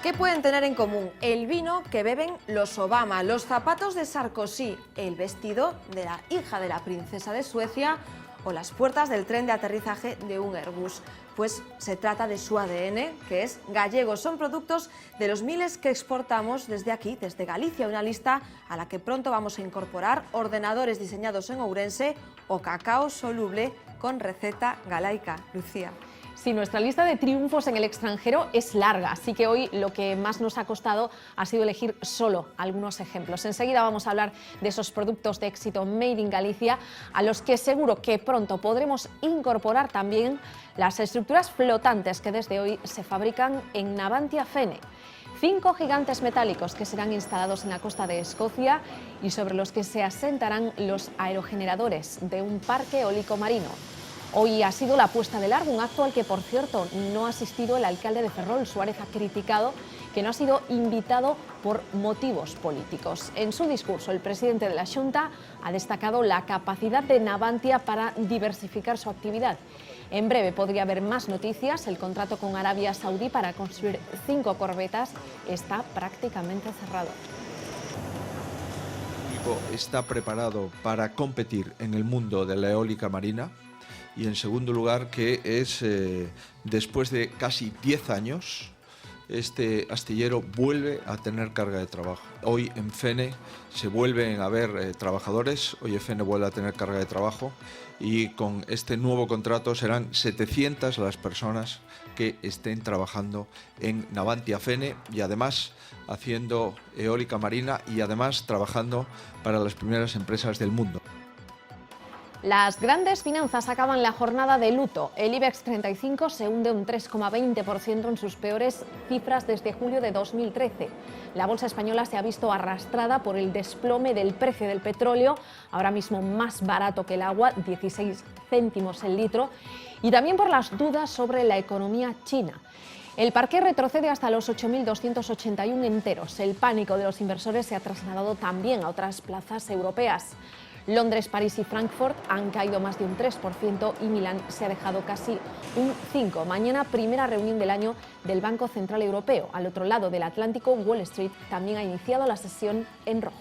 ¿Qué pueden tener en común? El vino que beben los Obama, los zapatos de Sarkozy, el vestido de la hija de la princesa de Suecia o las puertas del tren de aterrizaje de un Airbus. Pues se trata de su ADN, que es gallego. Son productos de los miles que exportamos desde aquí, desde Galicia, una lista a la que pronto vamos a incorporar ordenadores diseñados en Ourense o cacao soluble con receta galaica. Lucía. Sí, nuestra lista de triunfos en el extranjero es larga, así que hoy lo que más nos ha costado ha sido elegir solo algunos ejemplos. Enseguida vamos a hablar de esos productos de éxito Made in Galicia, a los que seguro que pronto podremos incorporar también las estructuras flotantes que desde hoy se fabrican en Navantia Fene. 5 gigantes metálicos que serán instalados en la costa de Escocia y sobre los que se asentarán los aerogeneradores de un parque eólico marino. Hoy ha sido la puesta del largo, un acto al que, por cierto, no ha asistido el alcalde de Ferrol. Suárez ha criticado que no ha sido invitado por motivos políticos. En su discurso, el presidente de la Xunta ha destacado la capacidad de Navantia para diversificar su actividad. En breve podría haber más noticias. El contrato con Arabia Saudí para construir 5 corbetas está prácticamente cerrado. Está preparado para competir en el mundo de la eólica marina. Y en segundo lugar, que es, después de casi 10 años, este astillero vuelve a tener carga de trabajo. Hoy en Fene se vuelven a ver trabajadores, hoy en Fene vuelve a tener carga de trabajo y con este nuevo contrato serán 700 las personas que estén trabajando en Navantia Fene y además haciendo eólica marina y además trabajando para las primeras empresas del mundo. Las grandes finanzas acaban la jornada de luto. El IBEX 35 se hunde un 3,20% en sus peores cifras desde julio de 2013. La bolsa española se ha visto arrastrada por el desplome del precio del petróleo, ahora mismo más barato que el agua, 16 céntimos el litro, y también por las dudas sobre la economía china. El parqué retrocede hasta los 8.281 enteros. El pánico de los inversores se ha trasladado también a otras plazas europeas. Londres, París y Frankfurt han caído más de un 3% y Milán se ha dejado casi un 5%. Mañana, primera reunión del año del Banco Central Europeo. Al otro lado del Atlántico, Wall Street también ha iniciado la sesión en rojo.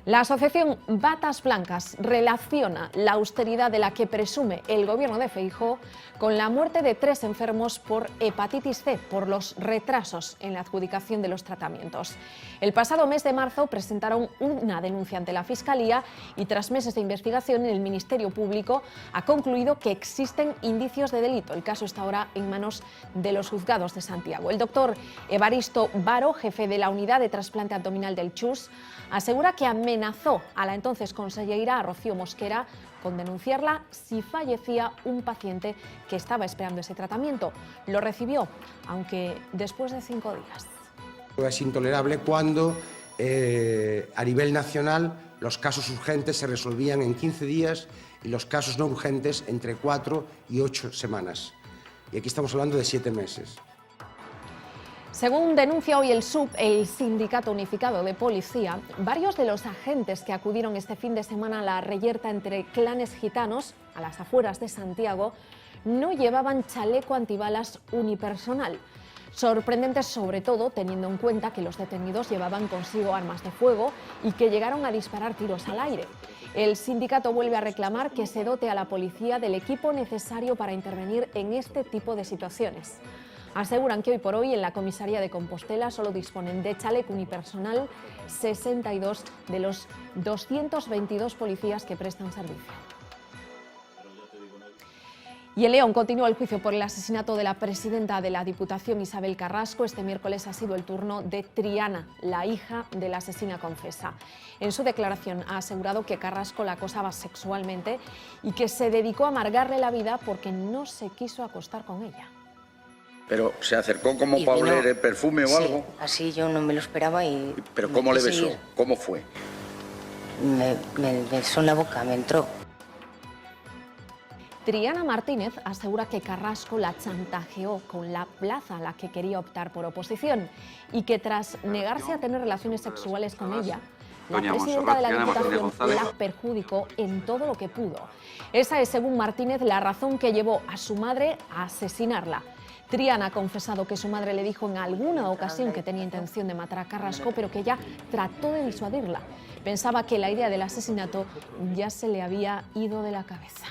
La asociación Batas Blancas relaciona la austeridad de la que presume el gobierno de Feijóo con la muerte de 3 enfermos por hepatitis C, por los retrasos en la adjudicación de los tratamientos. El pasado mes de marzo presentaron una denuncia ante la Fiscalía y tras meses de investigación el Ministerio Público ha concluido que existen indicios de delito. El caso está ahora en manos de los juzgados de Santiago. El doctor Evaristo Varo, jefe de la unidad de trasplante abdominal del CHUS, asegura que amenazó a la entonces consellera Rocío Mosquera con denunciarla si fallecía un paciente que estaba esperando ese tratamiento. Lo recibió, aunque después de 5 días. Es intolerable cuando a nivel nacional los casos urgentes se resolvían en 15 días y los casos no urgentes entre 4 y 8 semanas. Y aquí estamos hablando de 7 meses. Según denuncia hoy el SUB, el Sindicato Unificado de Policía, varios de los agentes que acudieron este fin de semana a la reyerta entre clanes gitanos, a las afueras de Santiago, no llevaban chaleco antibalas unipersonal. Sorprendente sobre todo teniendo en cuenta que los detenidos llevaban consigo armas de fuego y que llegaron a disparar tiros al aire. El sindicato vuelve a reclamar que se dote a la policía del equipo necesario para intervenir en este tipo de situaciones. Aseguran que hoy por hoy en la comisaría de Compostela solo disponen de chaleco unipersonal 62 de los 222 policías que prestan servicio. Y en León continúa el juicio por el asesinato de la presidenta de la Diputación, Isabel Carrasco. Este miércoles ha sido el turno de Triana, la hija de la asesina confesa. En su declaración ha asegurado que Carrasco la acosaba sexualmente y que se dedicó a amargarle la vida porque no se quiso acostar con ella. Pero se acercó como para oler el perfume o algo. Así yo no me lo esperaba y... ¿Pero cómo le besó? ¿Cómo fue? Me besó en la boca, me entró. Triana Martínez asegura que Carrasco la chantajeó con la plaza a la que quería optar por oposición y que tras negarse a tener relaciones sexuales con ella, la presidenta de la Diputación la perjudicó en todo lo que pudo. Esa es, según Martínez, la razón que llevó a su madre a asesinarla. Triana ha confesado que su madre le dijo en alguna ocasión que tenía intención de matar a Carrasco, pero que ella trató de disuadirla. Pensaba que la idea del asesinato ya se le había ido de la cabeza.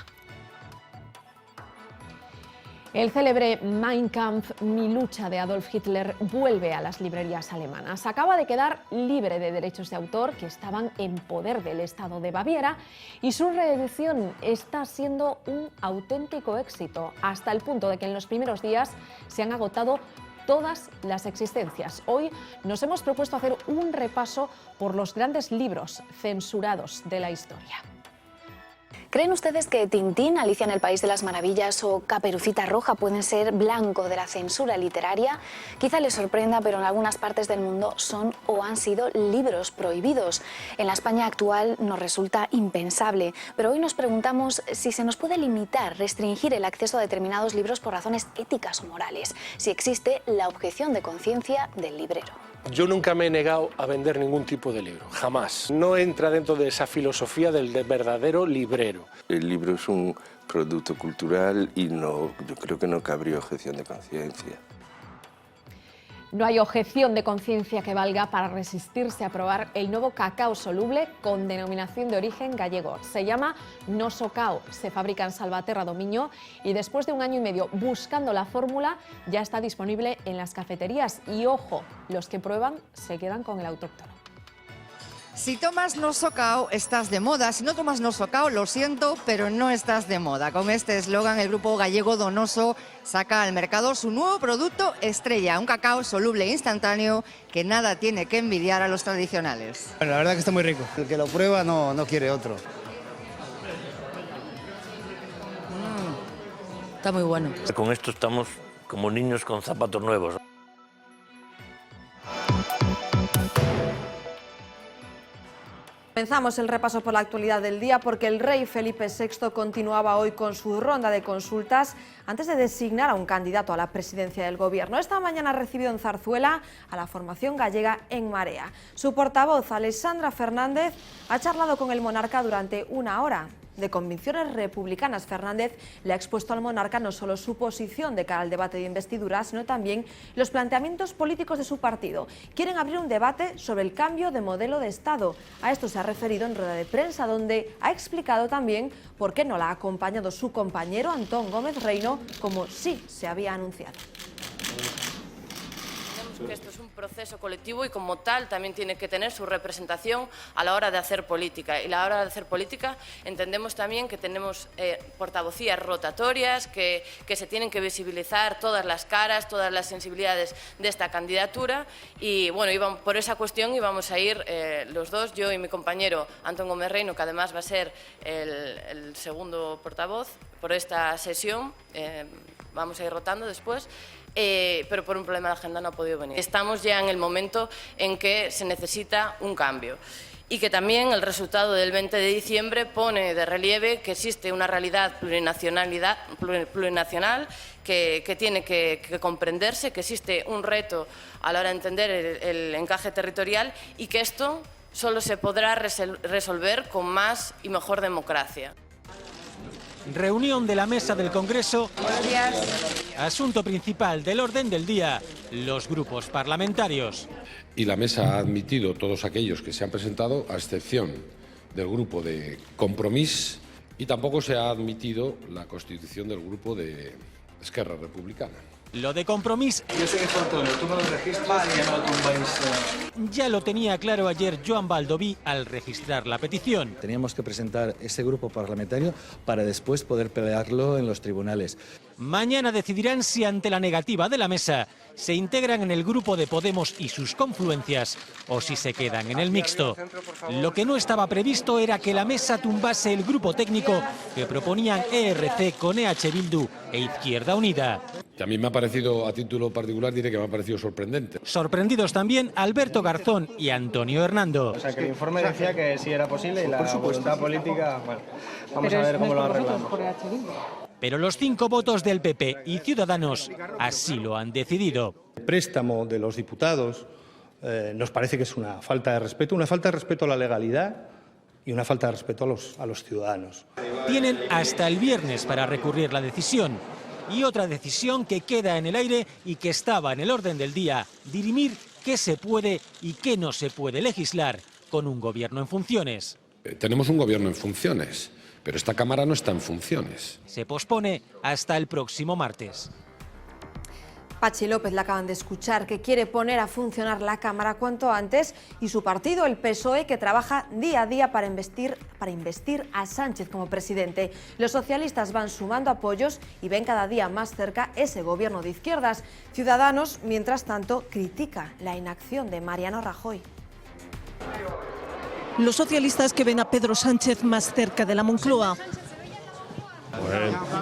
El célebre Mein Kampf, Mi lucha, de Adolf Hitler vuelve a las librerías alemanas. Acaba de quedar libre de derechos de autor que estaban en poder del Estado de Baviera y su reedición está siendo un auténtico éxito, hasta el punto de que en los primeros días se han agotado todas las existencias. Hoy nos hemos propuesto hacer un repaso por los grandes libros censurados de la historia. ¿Creen ustedes que Tintín, Alicia en el País de las Maravillas o Caperucita Roja pueden ser blanco de la censura literaria? Quizá les sorprenda, pero en algunas partes del mundo son o han sido libros prohibidos. En la España actual nos resulta impensable, pero hoy nos preguntamos si se nos puede limitar, restringir el acceso a determinados libros por razones éticas o morales, si existe la objeción de conciencia del librero. Yo nunca me he negado a vender ningún tipo de libro, jamás. No entra dentro de esa filosofía del verdadero librero. El libro es un producto cultural y yo creo que no cabría objeción de conciencia. No hay objeción de conciencia que valga para resistirse a probar el nuevo cacao soluble con denominación de origen gallego. Se llama Noso Cao, se fabrica en Salvaterra do Miño y después de 1 año y medio buscando la fórmula ya está disponible en las cafeterías. Y ojo, los que prueban se quedan con el autóctono. Si tomas Noso Cao, estás de moda. Si no tomas Noso Cao, lo siento, pero no estás de moda. Con este eslogan, el grupo gallego Donoso saca al mercado su nuevo producto estrella, un cacao soluble e instantáneo que nada tiene que envidiar a los tradicionales. Bueno, la verdad que está muy rico. El que lo prueba no quiere otro. Está muy bueno. Con esto estamos como niños con zapatos nuevos. Comenzamos el repaso por la actualidad del día porque el rey Felipe VI continuaba hoy con su ronda de consultas antes de designar a un candidato a la presidencia del gobierno. Esta mañana ha recibido en Zarzuela a la formación gallega En Marea. Su portavoz, Alexandra Fernández, ha charlado con el monarca durante 1 hora. De convicciones republicanas, Fernández le ha expuesto al monarca no solo su posición de cara al debate de investidura, sino también los planteamientos políticos de su partido. Quieren abrir un debate sobre el cambio de modelo de Estado. A esto se ha referido en rueda de prensa, donde ha explicado también por qué no la ha acompañado su compañero Antón Gómez Reino, como sí se había anunciado. Que esto es un proceso colectivo y como tal también tiene que tener su representación a la hora de hacer política. Y a la hora de hacer política entendemos también que tenemos portavocías rotatorias, que se tienen que visibilizar todas las caras, todas las sensibilidades de esta candidatura y bueno, por esa cuestión íbamos a ir los dos, yo y mi compañero Antón Gómez Reino, que además va a ser el segundo portavoz por esta sesión, vamos a ir rotando después. Pero por un problema de agenda no ha podido venir. Estamos ya en el momento en que se necesita un cambio y que también el resultado del 20 de diciembre pone de relieve que existe una realidad plurinacional que tiene que comprenderse, que existe un reto a la hora de entender el encaje territorial y que esto solo se podrá resolver con más y mejor democracia. Reunión de la mesa del Congreso. Buenos días. Asunto principal del orden del día, los grupos parlamentarios. Y la mesa ha admitido todos aquellos que se han presentado, a excepción del grupo de Compromís, y tampoco se ha admitido la constitución del grupo de Esquerra Republicana. Lo de Compromís... Yo sé que fue Antonio, tú me lo registras y ya me lo tumbáis. Ya lo tenía claro ayer Joan Baldoví al registrar la petición. Teníamos que presentar ese grupo parlamentario para después poder pelearlo en los tribunales. Mañana decidirán si ante la negativa de la mesa se integran en el grupo de Podemos y sus confluencias o si se quedan en el mixto. Lo que no estaba previsto era que la mesa tumbase el grupo técnico que proponían ERC con EH Bildu e Izquierda Unida. Y a mí me ha parecido, a título particular, diré que me ha parecido sorprendente. Sorprendidos también Alberto Garzón y Antonio Hernando. O sea, que el informe decía que sí era posible y la voluntad política, bueno, vamos a ver cómo lo arreglamos. Pero los 5 votos del PP y Ciudadanos así lo han decidido. El préstamo de los diputados nos parece que es una falta de respeto a la legalidad y una falta de respeto a los ciudadanos. Tienen hasta el viernes para recurrir la decisión. Y otra decisión que queda en el aire y que estaba en el orden del día, dirimir qué se puede y qué no se puede legislar con un gobierno en funciones. Tenemos un gobierno en funciones, pero esta Cámara no está en funciones. Se pospone hasta el próximo martes. Patxi López la acaban de escuchar, que quiere poner a funcionar la Cámara cuanto antes, y su partido, el PSOE, que trabaja día a día para investir a Sánchez como presidente. Los socialistas van sumando apoyos y ven cada día más cerca ese gobierno de izquierdas. Ciudadanos, mientras tanto, critica la inacción de Mariano Rajoy. Los socialistas que ven a Pedro Sánchez más cerca de la Moncloa.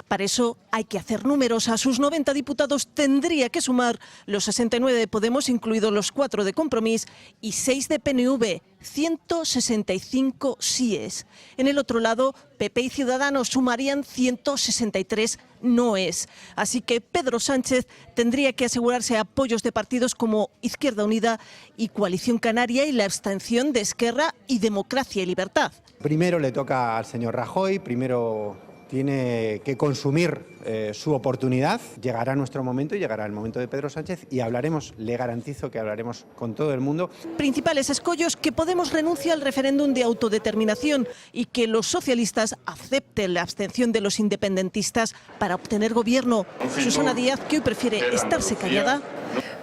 Para eso hay que hacer números. A sus 90 diputados tendría que sumar los 69 de Podemos, incluidos los 4 de Compromís, y 6 de PNV, 165 síes. En el otro lado, PP y Ciudadanos sumarían 163 noes. Así que Pedro Sánchez tendría que asegurarse apoyos de partidos como Izquierda Unida y Coalición Canaria y la abstención de Esquerra y Democracia y Libertad. Primero le toca al señor Rajoy, primero tiene que consumir su oportunidad. Llegará nuestro momento y llegará el momento de Pedro Sánchez y hablaremos, le garantizo que hablaremos con todo el mundo. Principales escollos: que Podemos renuncie al referéndum de autodeterminación y que los socialistas acepten la abstención de los independentistas para obtener gobierno. Susana Díaz, que hoy prefiere estarse callada.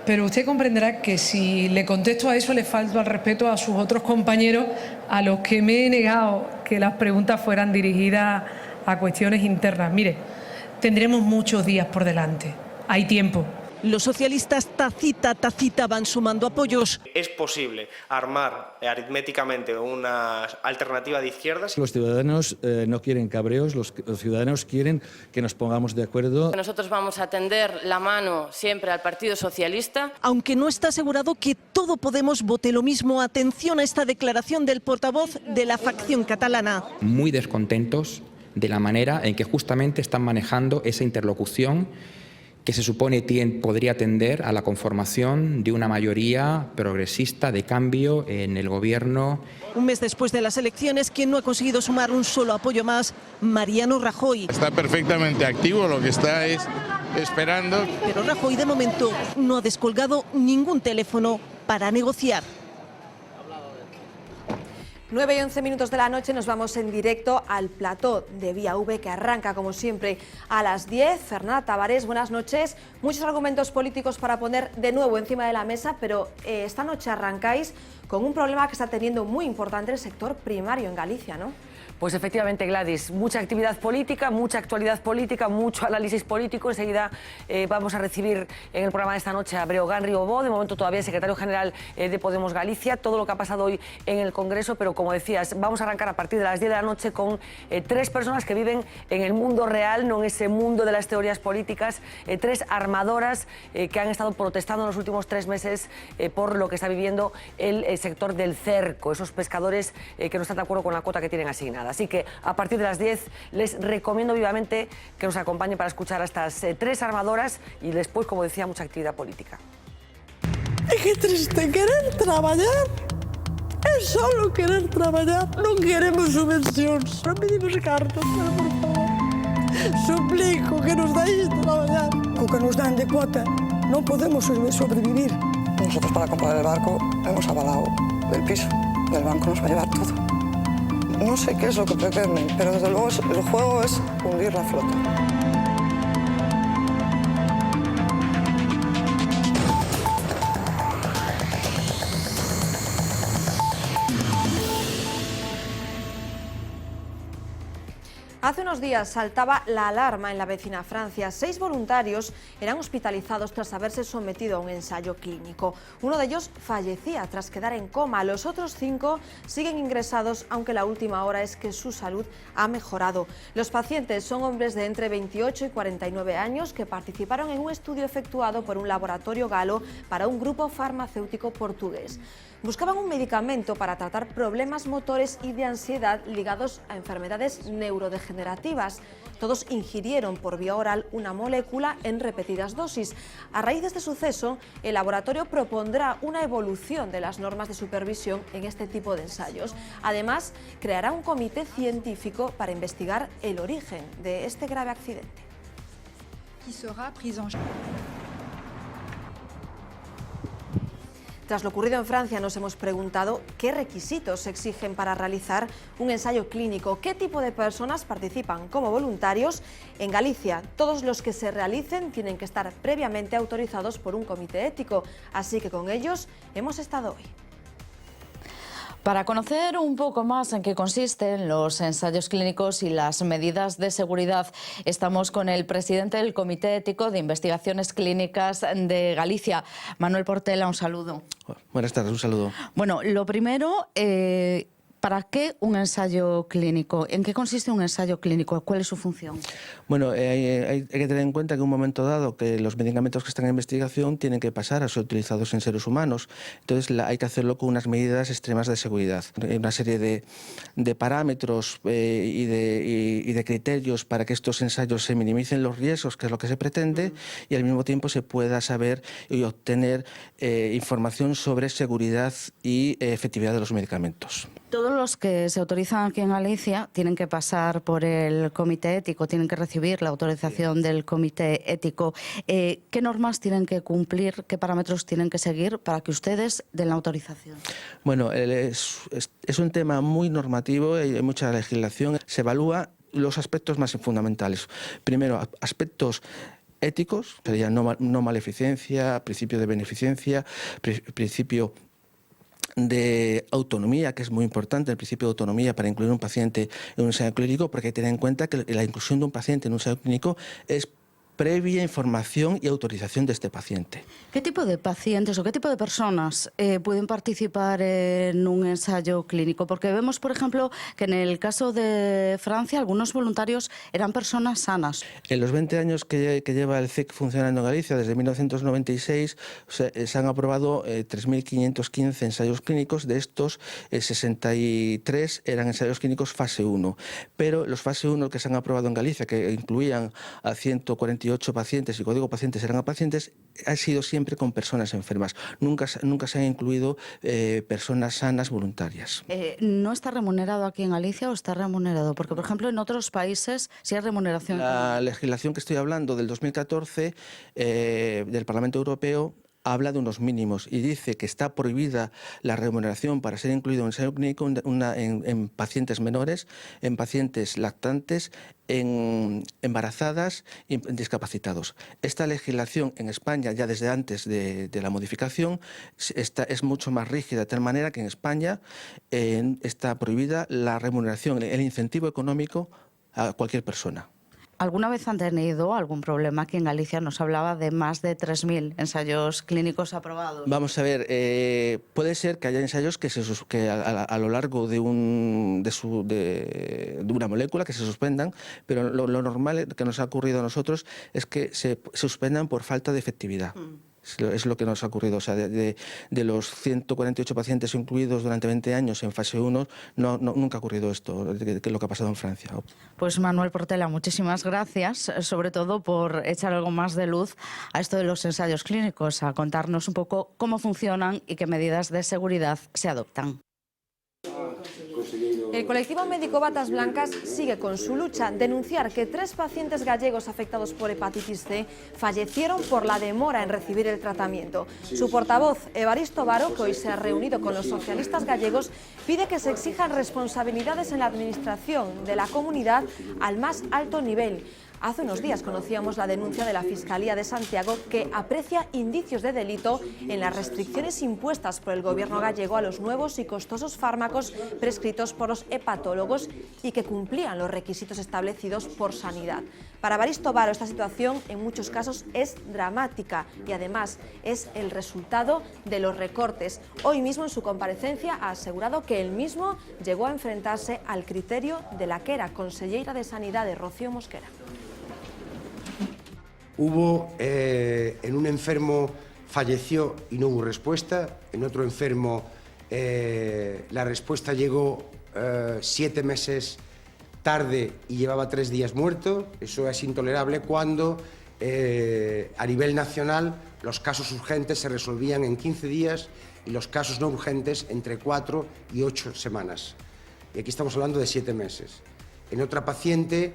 Pero usted comprenderá que si le contesto a eso le falto al respeto a sus otros compañeros, a los que me he negado que las preguntas fueran dirigidas a cuestiones internas. Mire, tendremos muchos días por delante. Hay tiempo. Los socialistas tacita van sumando apoyos. Es posible armar aritméticamente una alternativa de izquierdas. Los ciudadanos no quieren cabreos, los ciudadanos quieren que nos pongamos de acuerdo. Nosotros vamos a tender la mano siempre al Partido Socialista. Aunque no está asegurado que todo Podemos vote lo mismo. Atención a esta declaración del portavoz de la facción catalana. Muy descontentos de la manera en que justamente están manejando esa interlocución que se supone podría tender a la conformación de una mayoría progresista de cambio en el gobierno. Un mes después de las elecciones, quien no ha conseguido sumar un solo apoyo más, Mariano Rajoy. Está perfectamente activo, lo que está es esperando. Pero Rajoy de momento no ha descolgado ningún teléfono para negociar. 9 y 11 minutos de la noche nos vamos en directo al plató de Vía V, que arranca como siempre a las 10. Fernanda Tavares, buenas noches. Muchos argumentos políticos para poner de nuevo encima de la mesa, pero esta noche arrancáis con un problema que está teniendo muy importante el sector primario en Galicia, ¿no? Pues efectivamente, Gladys, mucha actividad política, mucha actualidad política, mucho análisis político. Enseguida vamos a recibir en el programa de esta noche a Breogán Riobó, de momento todavía secretario general de Podemos Galicia, todo lo que ha pasado hoy en el Congreso, pero como decías, vamos a arrancar a partir de las 10 de la noche con 3 personas que viven en el mundo real, no en ese mundo de las teorías políticas, 3 armadoras que han estado protestando en los últimos 3 meses por lo que está viviendo el sector del cerco, esos pescadores que no están de acuerdo con la cuota que tienen asignada. Así que a partir de las 10 les recomiendo vivamente que nos acompañen para escuchar a estas 3 armadoras y después, como decía, mucha actividad política. É que triste querer traballar. É solo querer traballar. Non queremos subvencións. Non pedimos cartas, pero por favor. Suplico que nos dais traballar. Co que nos dan de cuota non podemos sobrevivir. Nosotros para comprar el barco hemos avalado el piso. El banco nos va a llevar todo. No sé qué es lo que pretenden, pero desde luego el juego es hundir la flota. Hace unos días saltaba la alarma en la vecina Francia. 6 voluntarios eran hospitalizados tras haberse sometido a un ensayo clínico. Uno de ellos fallecía tras quedar en coma. Los otros 5 siguen ingresados, aunque la última hora es que su salud ha mejorado. Los pacientes son hombres de entre 28 y 49 años que participaron en un estudio efectuado por un laboratorio galo para un grupo farmacéutico portugués. Buscaban un medicamento para tratar problemas motores y de ansiedad ligados a enfermedades neurodegenerativas. Todos ingirieron por vía oral una molécula en repetidas dosis. A raíz de este suceso, el laboratorio propondrá una evolución de las normas de supervisión en este tipo de ensayos. Además, creará un comité científico para investigar el origen de este grave accidente. Tras lo ocurrido en Francia, nos hemos preguntado qué requisitos se exigen para realizar un ensayo clínico, qué tipo de personas participan como voluntarios. En Galicia, todos los que se realicen tienen que estar previamente autorizados por un comité ético, así que con ellos hemos estado hoy. Para conocer un poco más en qué consisten los ensayos clínicos y las medidas de seguridad, estamos con el presidente del Comité Ético de Investigaciones Clínicas de Galicia, Manuel Portela. Un saludo. Buenas tardes, un saludo. Bueno, lo primero, ¿para qué un ensayo clínico? ¿En qué consiste un ensayo clínico? ¿Cuál es su función? Bueno, hay que tener en cuenta que en un momento dado que los medicamentos que están en investigación tienen que pasar a ser utilizados en seres humanos. Entonces hay que hacerlo con unas medidas extremas de seguridad. Hay una serie de parámetros y de criterios para que estos ensayos se minimicen los riesgos, que es lo que se pretende, y al mismo tiempo se pueda saber y obtener información sobre seguridad y efectividad de los medicamentos. Todos los que se autorizan aquí en Galicia tienen que pasar por el comité ético, tienen que recibir la autorización del comité ético. ¿Qué normas tienen que cumplir, qué parámetros tienen que seguir para que ustedes den la autorización? Bueno, es un tema muy normativo, hay mucha legislación. Se evalúa los aspectos más fundamentales. Primero, aspectos éticos, sería no maleficencia, principio de beneficencia, principio de autonomía, que es muy importante, el principio de autonomía para incluir un paciente en un ensayo clínico, porque hay que tener en cuenta que la inclusión de un paciente en un ensayo clínico es previa información y autorización de este paciente. ¿Qué tipo de pacientes o qué tipo de personas pueden participar en un ensayo clínico? Porque vemos, por ejemplo, que en el caso de Francia algunos voluntarios eran personas sanas. En los 20 años que lleva el CEC funcionando en Galicia, desde 1996, se han aprobado 3.515 ensayos clínicos. De estos, 63 eran ensayos clínicos fase 1. Pero los fase 1 que se han aprobado en Galicia, que incluían a 148 pacientes, y cuando digo pacientes eran pacientes, ha sido siempre con personas enfermas. Nunca se han incluido personas sanas voluntarias. ¿No está remunerado aquí en Galicia o está remunerado? Porque, por ejemplo, en otros países sí hay remuneración. La legislación que estoy hablando del 2014 del Parlamento Europeo habla de unos mínimos y dice que está prohibida la remuneración para ser incluido en ensayo clínico en pacientes menores, en pacientes lactantes, en embarazadas y en discapacitados. Esta legislación en España, ya desde antes de la modificación, es mucho más rígida, de tal manera que en España está prohibida la remuneración, el incentivo económico a cualquier persona. ¿Alguna vez han tenido algún problema? Aquí en Galicia nos hablaba de más de 3.000 ensayos clínicos aprobados. Vamos a ver, puede ser que haya ensayos que a lo largo de una molécula que se suspendan, pero lo normal que nos ha ocurrido a nosotros es que se suspendan por falta de efectividad. Es lo que nos ha ocurrido. O sea, de los 148 pacientes incluidos durante 20 años en fase 1, nunca ha ocurrido esto, que es lo que ha pasado en Francia. Pues Manuel Portela, muchísimas gracias, sobre todo por echar algo más de luz a esto de los ensayos clínicos, a contarnos un poco cómo funcionan y qué medidas de seguridad se adoptan. El colectivo médico Batas Blancas sigue con su lucha, denunciar que 3 pacientes gallegos afectados por hepatitis C fallecieron por la demora en recibir el tratamiento. Su portavoz, Evaristo Varo, que hoy se ha reunido con los socialistas gallegos, pide que se exijan responsabilidades en la administración de la comunidad al más alto nivel. Hace unos días conocíamos la denuncia de la Fiscalía de Santiago, que aprecia indicios de delito en las restricciones impuestas por el gobierno gallego a los nuevos y costosos fármacos prescritos por los hepatólogos y que cumplían los requisitos establecidos por Sanidad. Para Evaristo Varo, esta situación en muchos casos es dramática y además es el resultado de los recortes. Hoy mismo en su comparecencia ha asegurado que él mismo llegó a enfrentarse al criterio de la que era consellera de Sanidad de Rocío Mosquera. En un enfermo falleció y no hubo respuesta, en otro enfermo la respuesta llegó 7 meses tarde y llevaba 3 días muerto. Eso es intolerable cuando a nivel nacional los casos urgentes se resolvían en 15 días y los casos no urgentes entre 4 y 8 semanas. Y aquí estamos hablando de 7 meses. En otra paciente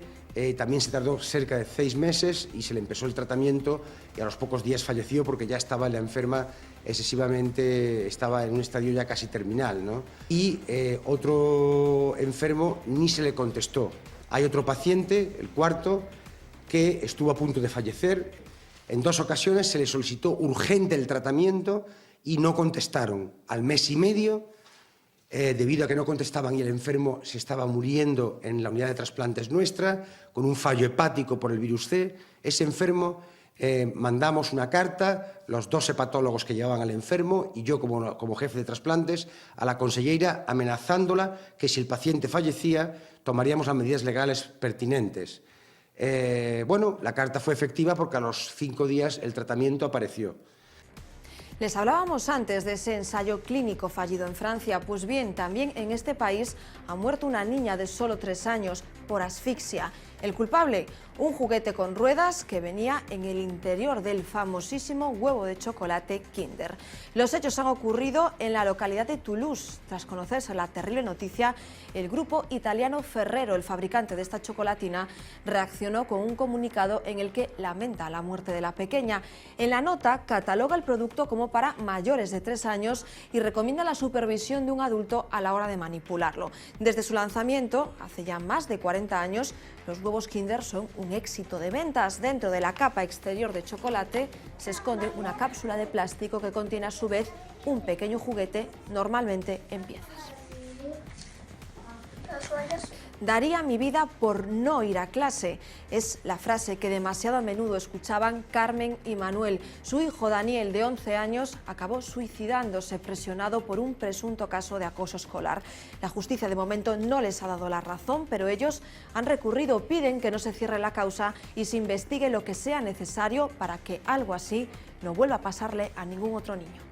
También se tardó cerca de 6 meses y se le empezó el tratamiento y a los pocos días falleció porque ya estaba la enferma excesivamente, estaba en un estadio ya casi terminal, ¿no? Y otro enfermo ni se le contestó. Hay otro paciente, el cuarto, que estuvo a punto de fallecer. En 2 ocasiones se le solicitó urgente el tratamiento y no contestaron. Al mes y medio, debido a que no contestaban y el enfermo se estaba muriendo en la unidad de trasplantes nuestra, con un fallo hepático por el virus C, ese enfermo mandamos una carta, los 2 hepatólogos que llevaban al enfermo y yo como jefe de trasplantes, a la consellera amenazándola que si el paciente fallecía tomaríamos las medidas legales pertinentes. Bueno, la carta fue efectiva porque a los 5 días el tratamiento apareció. Les hablábamos antes de ese ensayo clínico fallido en Francia. Pues bien, también en este país ha muerto una niña de solo 3 años por asfixia. El culpable, un juguete con ruedas que venía en el interior del famosísimo huevo de chocolate Kinder. Los hechos han ocurrido en la localidad de Toulouse. Tras conocerse la terrible noticia, el grupo italiano Ferrero, el fabricante de esta chocolatina, reaccionó con un comunicado en el que lamenta la muerte de la pequeña. En la nota cataloga el producto como para mayores de 3 años y recomienda la supervisión de un adulto a la hora de manipularlo. Desde su lanzamiento, hace ya más de 40 años, los huevos Kinder son un éxito de ventas. Dentro de la capa exterior de chocolate se esconde una cápsula de plástico que contiene a su vez un pequeño juguete, normalmente en piezas. Daría mi vida por no ir a clase. Es la frase que demasiado a menudo escuchaban Carmen y Manuel. Su hijo Daniel, de 11 años, acabó suicidándose presionado por un presunto caso de acoso escolar. La justicia de momento no les ha dado la razón, pero ellos han recurrido, piden que no se cierre la causa y se investigue lo que sea necesario para que algo así no vuelva a pasarle a ningún otro niño.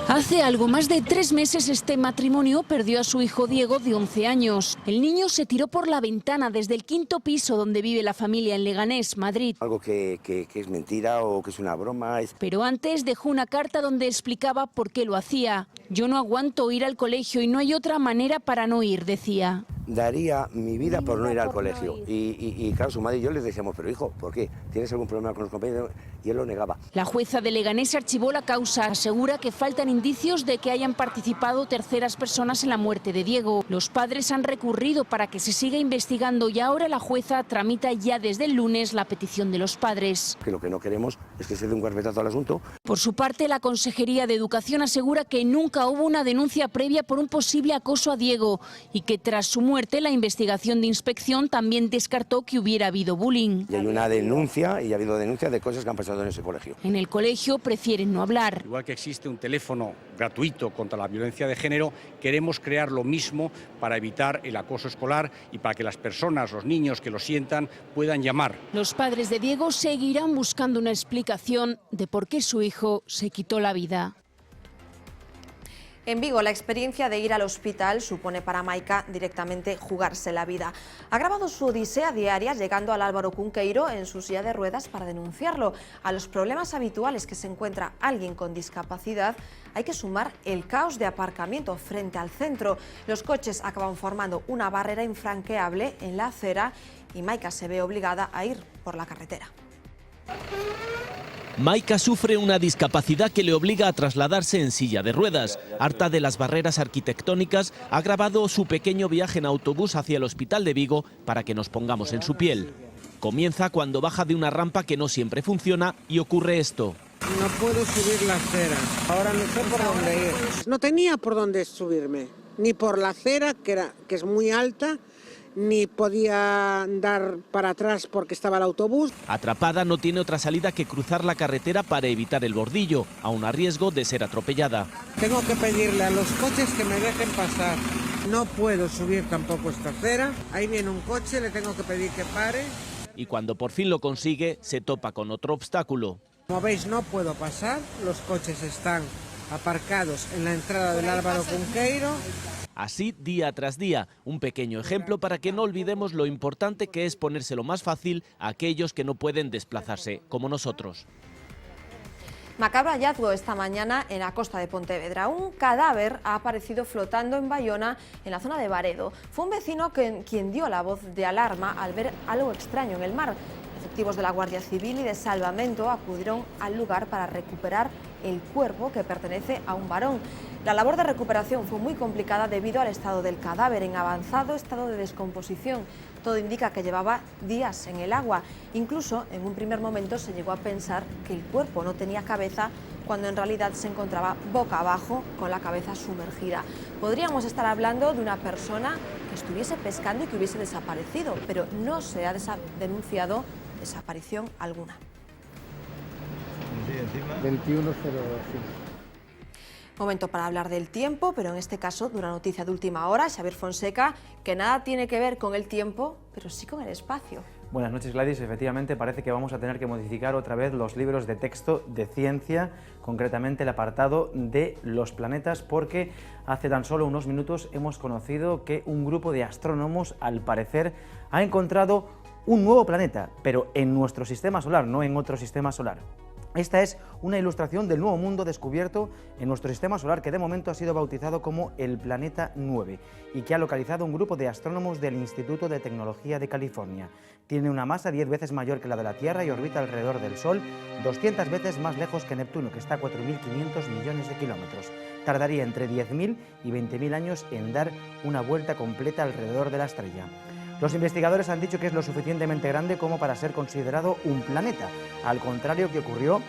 Hace algo más de 3 meses este matrimonio perdió a su hijo Diego, de 11 años. El niño se tiró por la ventana desde el 5º piso donde vive la familia en Leganés, Madrid. Algo que es mentira o que es una broma. Pero antes dejó una carta donde explicaba por qué lo hacía. Yo no aguanto ir al colegio y no hay otra manera para no ir, decía. Daría mi vida por no ir al colegio. Y claro, su madre y yo les decíamos, pero hijo, ¿por qué? ¿Tienes algún problema con los compañeros? Y él lo negaba. La jueza de Leganés archivó la causa. Asegura que faltan indicios de que hayan participado terceras personas en la muerte de Diego. Los padres han recurrido para que se siga investigando y ahora la jueza tramita ya desde el lunes la petición de los padres. Que lo que no queremos es que se dé un carpetazo al asunto. Por su parte, la Consejería de Educación asegura que nunca hubo una denuncia previa por un posible acoso a Diego y que tras su muerte la investigación de inspección también descartó que hubiera habido bullying. Y hay una denuncia y ha habido denuncias de cosas que han pasado en ese colegio. En el colegio prefieren no hablar. Igual que existe un teléfono gratuito contra la violencia de género, queremos crear lo mismo para evitar el acoso escolar y para que las personas, los niños que lo sientan, puedan llamar. Los padres de Diego seguirán buscando una explicación de por qué su hijo se quitó la vida. En Vigo, la experiencia de ir al hospital supone para Maika directamente jugarse la vida. Ha grabado su odisea diaria llegando al Álvaro Cunqueiro en su silla de ruedas para denunciarlo. A los problemas habituales que se encuentra alguien con discapacidad hay que sumar el caos de aparcamiento frente al centro. Los coches acaban formando una barrera infranqueable en la acera y Maika se ve obligada a ir por la carretera. Maika sufre una discapacidad que le obliga a trasladarse en silla de ruedas. Harta de las barreras arquitectónicas, ha grabado su pequeño viaje en autobús hacia el hospital de Vigo para que nos pongamos en su piel. Comienza cuando baja de una rampa que no siempre funciona y ocurre esto. No puedo subir la acera, ahora no sé por dónde ir. No tenía por dónde subirme, ni por la acera, que es muy alta, ni podía dar para atrás porque estaba el autobús. Atrapada, no tiene otra salida que cruzar la carretera para evitar el bordillo, aun a riesgo de ser atropellada. Tengo que pedirle a los coches que me dejen pasar. No puedo subir tampoco esta acera. Ahí viene un coche, le tengo que pedir que pare. Y cuando por fin lo consigue, se topa con otro obstáculo. Como veis, no puedo pasar. Los coches están aparcados en la entrada del Álvaro Cunqueiro. Así, día tras día, un pequeño ejemplo para que no olvidemos lo importante que es ponérselo más fácil a aquellos que no pueden desplazarse, como nosotros. Macabro hallazgo esta mañana en la costa de Pontevedra. Un cadáver ha aparecido flotando en Bayona, en la zona de Baredo. Fue un vecino quien dio la voz de alarma al ver algo extraño en el mar. Efectivos de la Guardia Civil y de Salvamento acudieron al lugar para recuperar el cuerpo que pertenece a un varón. La labor de recuperación fue muy complicada debido al estado del cadáver, en avanzado estado de descomposición. Todo indica que llevaba días en el agua. Incluso en un primer momento se llegó a pensar que el cuerpo no tenía cabeza, cuando en realidad se encontraba boca abajo con la cabeza sumergida. Podríamos estar hablando de una persona que estuviese pescando y que hubiese desaparecido, pero no se ha denunciado desaparición alguna. 21:05. Momento para hablar del tiempo, pero en este caso de una noticia de última hora, Xavier Fonseca, que nada tiene que ver con el tiempo, pero sí con el espacio. Buenas noches, Gladys. Efectivamente, parece que vamos a tener que modificar otra vez los libros de texto de ciencia, concretamente el apartado de los planetas, porque hace tan solo unos minutos hemos conocido que un grupo de astrónomos, al parecer, ha encontrado un nuevo planeta, pero en nuestro sistema solar, no en otro sistema solar. Esta es una ilustración del nuevo mundo descubierto en nuestro sistema solar, que de momento ha sido bautizado como el Planeta 9 y que ha localizado un grupo de astrónomos del Instituto de Tecnología de California. Tiene una masa 10 veces mayor que la de la Tierra y orbita alrededor del Sol, 200 veces más lejos que Neptuno, que está a 4.500 millones de kilómetros. Tardaría entre 10.000 y 20.000 años en dar una vuelta completa alrededor de la estrella. Los investigadores han dicho que es lo suficientemente grande como para ser considerado un planeta, al contrario que ocurrió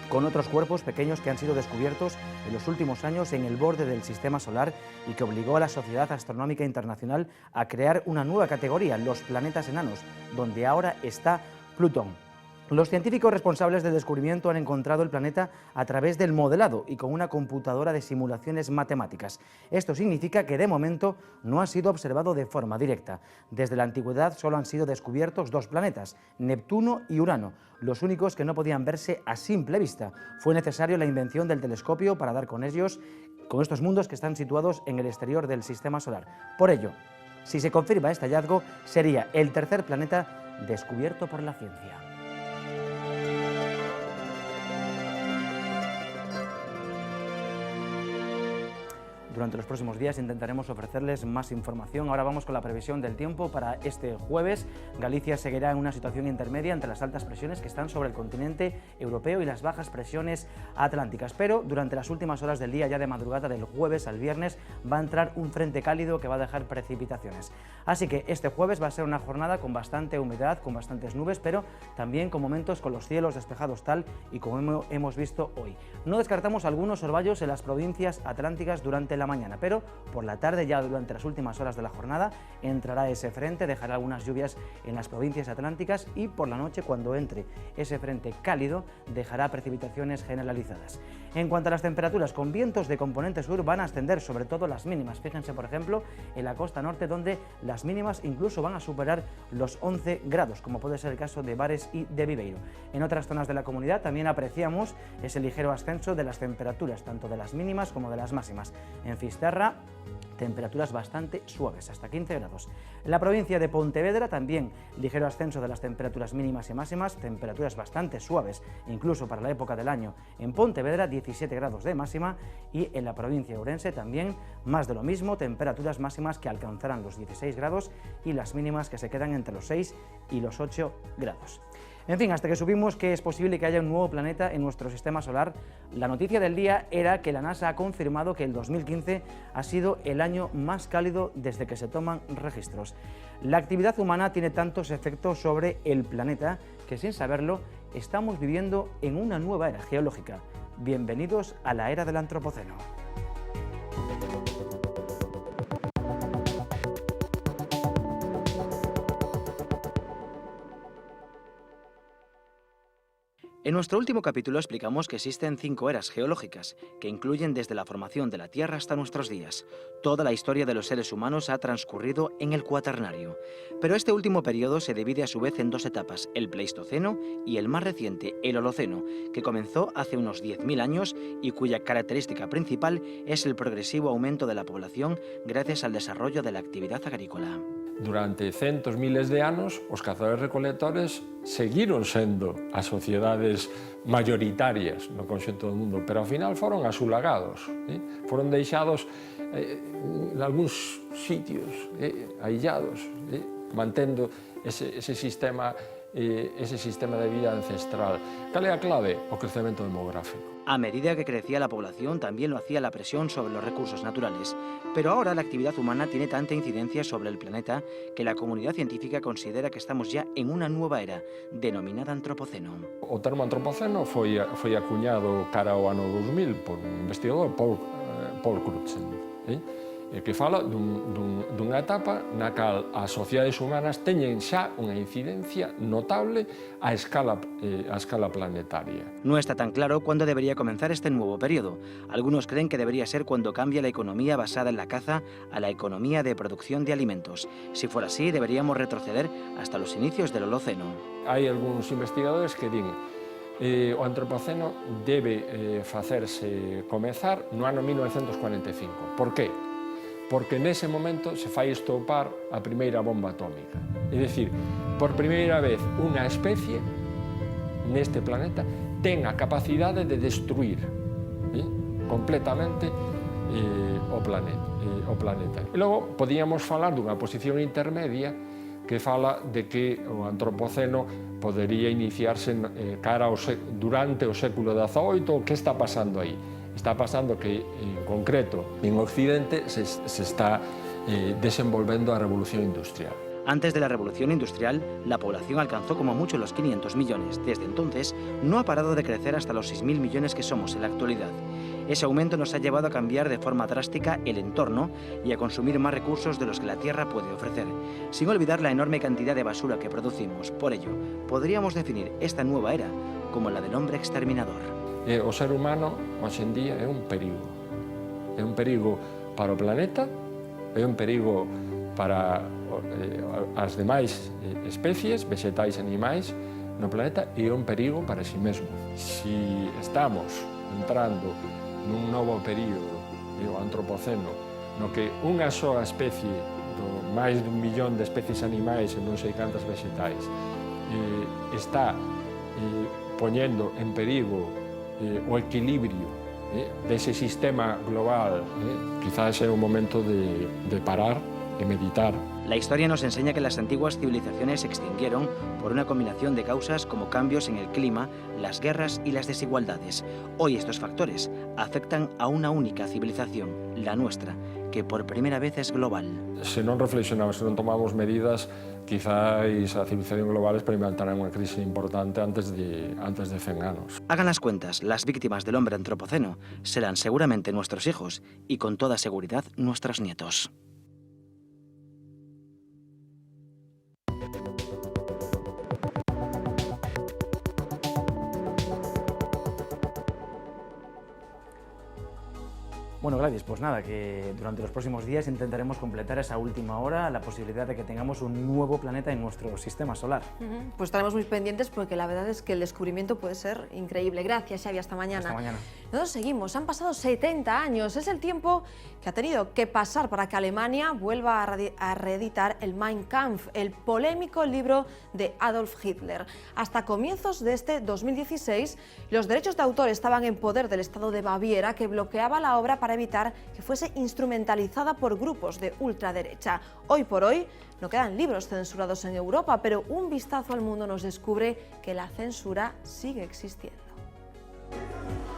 con otros cuerpos pequeños que han sido descubiertos en los últimos años en el borde del sistema solar y que obligó a la Sociedad Astronómica Internacional a crear una nueva categoría, los planetas enanos, donde ahora está Plutón. Los científicos responsables del descubrimiento han encontrado el planeta a través del modelado y con una computadora de simulaciones matemáticas. Esto significa que de momento no ha sido observado de forma directa. Desde la antigüedad solo han sido descubiertos dos planetas, Neptuno y Urano, los únicos que no podían verse a simple vista. Fue necesario la invención del telescopio para dar con ellos, con estos mundos que están situados en el exterior del sistema solar. Por ello, si se confirma este hallazgo, sería el tercer planeta descubierto por la ciencia. Durante los próximos días intentaremos ofrecerles más información. Ahora vamos con la previsión del tiempo para este jueves. Galicia seguirá en una situación intermedia entre las altas presiones que están sobre el continente europeo y las bajas presiones atlánticas. Pero durante las últimas horas del día, ya de madrugada del jueves al viernes, va a entrar un frente cálido que va a dejar precipitaciones. Así que este jueves va a ser una jornada con bastante humedad, con bastantes nubes, pero también con momentos con los cielos despejados tal y como hemos visto hoy. No descartamos algunos orvallos en las provincias atlánticas durante la mañana, pero por la tarde, ya durante las últimas horas de la jornada, entrará ese frente, dejará algunas lluvias en las provincias atlánticas y por la noche, cuando entre ese frente cálido, dejará precipitaciones generalizadas. En cuanto a las temperaturas, con vientos de componente sur van a ascender, sobre todo las mínimas. Fíjense, por ejemplo, en la costa norte, donde las mínimas incluso van a superar los 11 grados, como puede ser el caso de Bares y de Viveiro. En otras zonas de la comunidad también apreciamos ese ligero ascenso de las temperaturas, tanto de las mínimas como de las máximas. En Fisterra, temperaturas bastante suaves, hasta 15 grados. En la provincia de Pontevedra también ligero ascenso de las temperaturas mínimas y máximas, temperaturas bastante suaves, incluso para la época del año. En Pontevedra 17 grados de máxima y en la provincia de Ourense también más de lo mismo, temperaturas máximas que alcanzarán los 16 grados y las mínimas que se quedan entre los 6 y los 8 grados. En fin, hasta que supimos que es posible que haya un nuevo planeta en nuestro sistema solar, la noticia del día era que la NASA ha confirmado que el 2015 ha sido el año más cálido desde que se toman registros. La actividad humana tiene tantos efectos sobre el planeta que, sin saberlo, estamos viviendo en una nueva era geológica. Bienvenidos a la era del Antropoceno. En nuestro último capítulo explicamos que existen 5 eras geológicas, que incluyen desde la formación de la Tierra hasta nuestros días. Toda la historia de los seres humanos ha transcurrido en el Cuaternario. Pero este último periodo se divide a su vez en dos etapas, el Pleistoceno y el más reciente, el Holoceno, que comenzó hace unos 10.000 años y cuya característica principal es el progresivo aumento de la población gracias al desarrollo de la actividad agrícola. durante centos, miles de anos, os cazadores recolectores seguiron sendo as sociedades mayoritarias no conxunto do mundo, pero ao final foron asulagados, foron deixados en algúns sitios aillados, mantendo ese sistema de vida ancestral. Cal é a clave? O crecemento demográfico. A medida que crecía la población, también lo hacía la presión sobre los recursos naturales. Pero ahora la actividad humana tiene tanta incidencia sobre el planeta que la comunidad científica considera que estamos ya en una nueva era, denominada antropoceno. O termo antropoceno foi acuñado cara ao ano 2000 por un investigador, Paul Crutzen, que fala dunha etapa na cal as sociedades humanas teñen xa unha incidencia notable a escala planetaria. No está tan claro cuándo debería comenzar este nuevo periodo. Algunos creen que debería ser cuando cambie la economía basada en la caza a la economía de producción de alimentos. Si fuera así, deberíamos retroceder hasta los inicios del Holoceno. Hai algúns investigadores que din o antropoceno debe facerse comezar no ano 1945. Por qué? Porque nese momento se fai estopar a primeira bomba atómica. É dicir, por primeira vez unha especie neste planeta ten a capacidade de destruir completamente o planeta. E logo podíamos falar dunha posición intermedia que fala de que o antropoceno podería iniciarse durante o século XVIII. Que está pasando aí? Está pasando que, en concreto, en Occidente se está desenvolvendo a revolución industrial. Antes de la revolución industrial, la población alcanzó como mucho los 500 millones. Desde entonces, no ha parado de crecer hasta los 6.000 millones que somos en la actualidad. Ese aumento nos ha llevado a cambiar de forma drástica el entorno y a consumir más recursos de los que la Tierra puede ofrecer, sin olvidar la enorme cantidad de basura que producimos. Por ello, podríamos definir esta nueva era como la del hombre exterminador. O ser humano, hoxe en día, é un perigo. É un perigo para o planeta, é un perigo para as demais especies, vegetais e animais no planeta, e é un perigo para si mesmo. Si estamos entrando nun novo período, o antropoceno, no que unha soa especie, máis dun millón de especies animais e non sei cantas vegetais, está poñendo en perigo o equilibrio dese sistema global, quizás é un momento de parar e meditar. La historia nos enseña que las antiguas civilizaciones se extinguieron por una combinación de causas como cambios en el clima, las guerras y las desigualdades. Hoy estos factores afectan a una única civilización, la nuestra, que por primera vez es global. Se non reflexionamos, se non tomamos medidas, quizás a civilización global experimentará unha crise importante antes de 100 anos. Hagan las cuentas, las víctimas del hombre antropoceno serán seguramente nuestros hijos y con toda seguridad nuestros nietos. Bueno, Gladys, pues nada, que durante los próximos días intentaremos completar esa última hora, la posibilidad de que tengamos un nuevo planeta en nuestro sistema solar. Pues estaremos muy pendientes porque la verdad es que el descubrimiento puede ser increíble. Gracias, Xavi, hasta mañana. Hasta mañana. Nosotros seguimos, han pasado 70 años, es el tiempo que ha tenido que pasar para que Alemania vuelva a reeditar el Mein Kampf, el polémico libro de Adolf Hitler. Hasta comienzos de este 2016, los derechos de autor estaban en poder del Estado de Baviera, que bloqueaba la obra para evitar que fuese instrumentalizada por grupos de ultraderecha. Hoy por hoy no quedan libros censurados en Europa, pero un vistazo al mundo nos descubre que la censura sigue existiendo.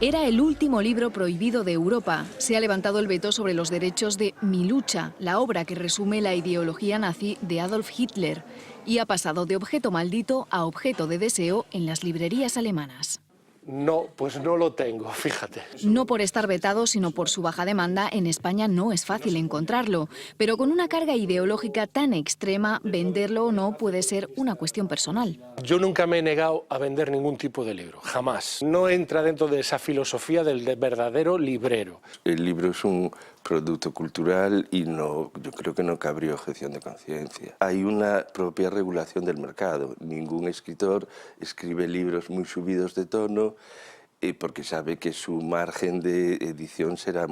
Era el último libro prohibido de Europa. Se ha levantado el veto sobre los derechos de Mi lucha, la obra que resume la ideología nazi de Adolf Hitler, y ha pasado de objeto maldito a objeto de deseo en las librerías alemanas. No, pues no lo tengo, fíjate. No por estar vetado, sino por su baja demanda, en España no es fácil encontrarlo. Pero con una carga ideológica tan extrema, venderlo o no puede ser una cuestión personal. Yo nunca me he negado a vender ningún tipo de libro, jamás. No entra dentro de esa filosofía del verdadero librero. El libro es un producto cultural y no, yo creo que no cabría objeción de conciencia. Hay una propia regulación del mercado. Ningún escritor escribe libros muy subidos de tono porque sabe que su margen de edición será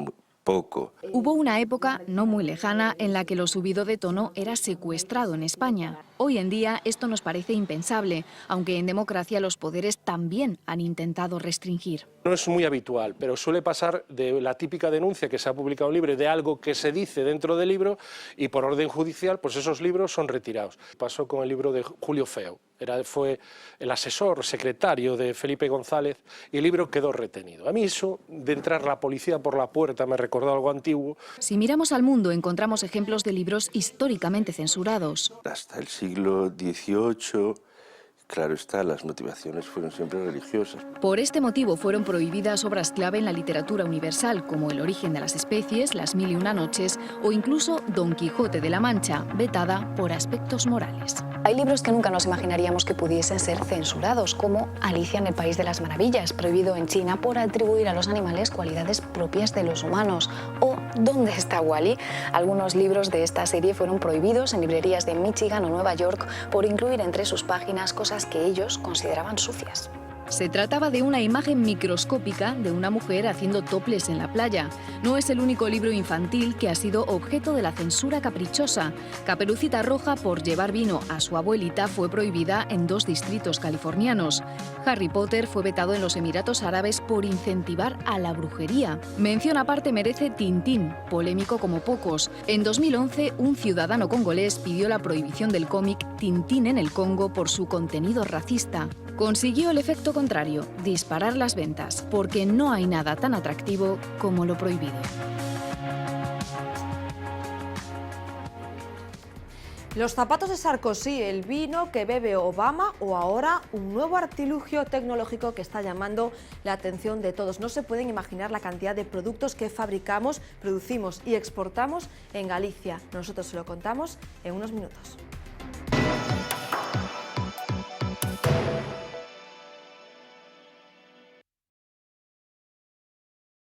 poco. Hubo una época no muy lejana en la que lo subido de tono era secuestrado en España. Hoy en día esto nos parece impensable, aunque en democracia los poderes también han intentado restringir. No es muy habitual, pero suele pasar de la típica denuncia que se ha publicado un libro de algo que se dice dentro del libro y por orden judicial pues esos libros son retirados. Pasó con el libro de Julio Feo. Fue el asesor, secretario de Felipe González y el libro quedó retenido. A mí eso de entrar la policía por la puerta me recordó algo antiguo. Si miramos al mundo encontramos ejemplos de libros históricamente censurados. Hasta el siglo XVIII, claro está, las motivaciones fueron siempre religiosas. Por este motivo fueron prohibidas obras clave en la literatura universal, como El origen de las especies, Las mil y una noches o incluso Don Quijote de la Mancha, vetada por aspectos morales. Hay libros que nunca nos imaginaríamos que pudiesen ser censurados, como Alicia en el País de las Maravillas, prohibido en China por atribuir a los animales cualidades propias de los humanos, o ¿Dónde está Wall-E? Algunos libros de esta serie fueron prohibidos en librerías de Michigan o Nueva York por incluir entre sus páginas cosas que ellos consideraban sucias. Se trataba de una imagen microscópica de una mujer haciendo toples en la playa. No es el único libro infantil que ha sido objeto de la censura caprichosa. Caperucita Roja, por llevar vino a su abuelita, fue prohibida en 2 distritos californianos. Harry Potter fue vetado en los Emiratos Árabes por incentivar a la brujería. Mención aparte merece Tintín, polémico como pocos. En 2011, un ciudadano congolés pidió la prohibición del cómic Tintín en el Congo por su contenido racista. Consiguió el efecto contrario, disparar las ventas, porque no hay nada tan atractivo como lo prohibido. Los zapatos de Sarkozy, el vino que bebe Obama o ahora un nuevo artilugio tecnológico que está llamando la atención de todos. No se pueden imaginar la cantidad de productos que fabricamos, producimos y exportamos en Galicia. Nosotros se lo contamos en unos minutos.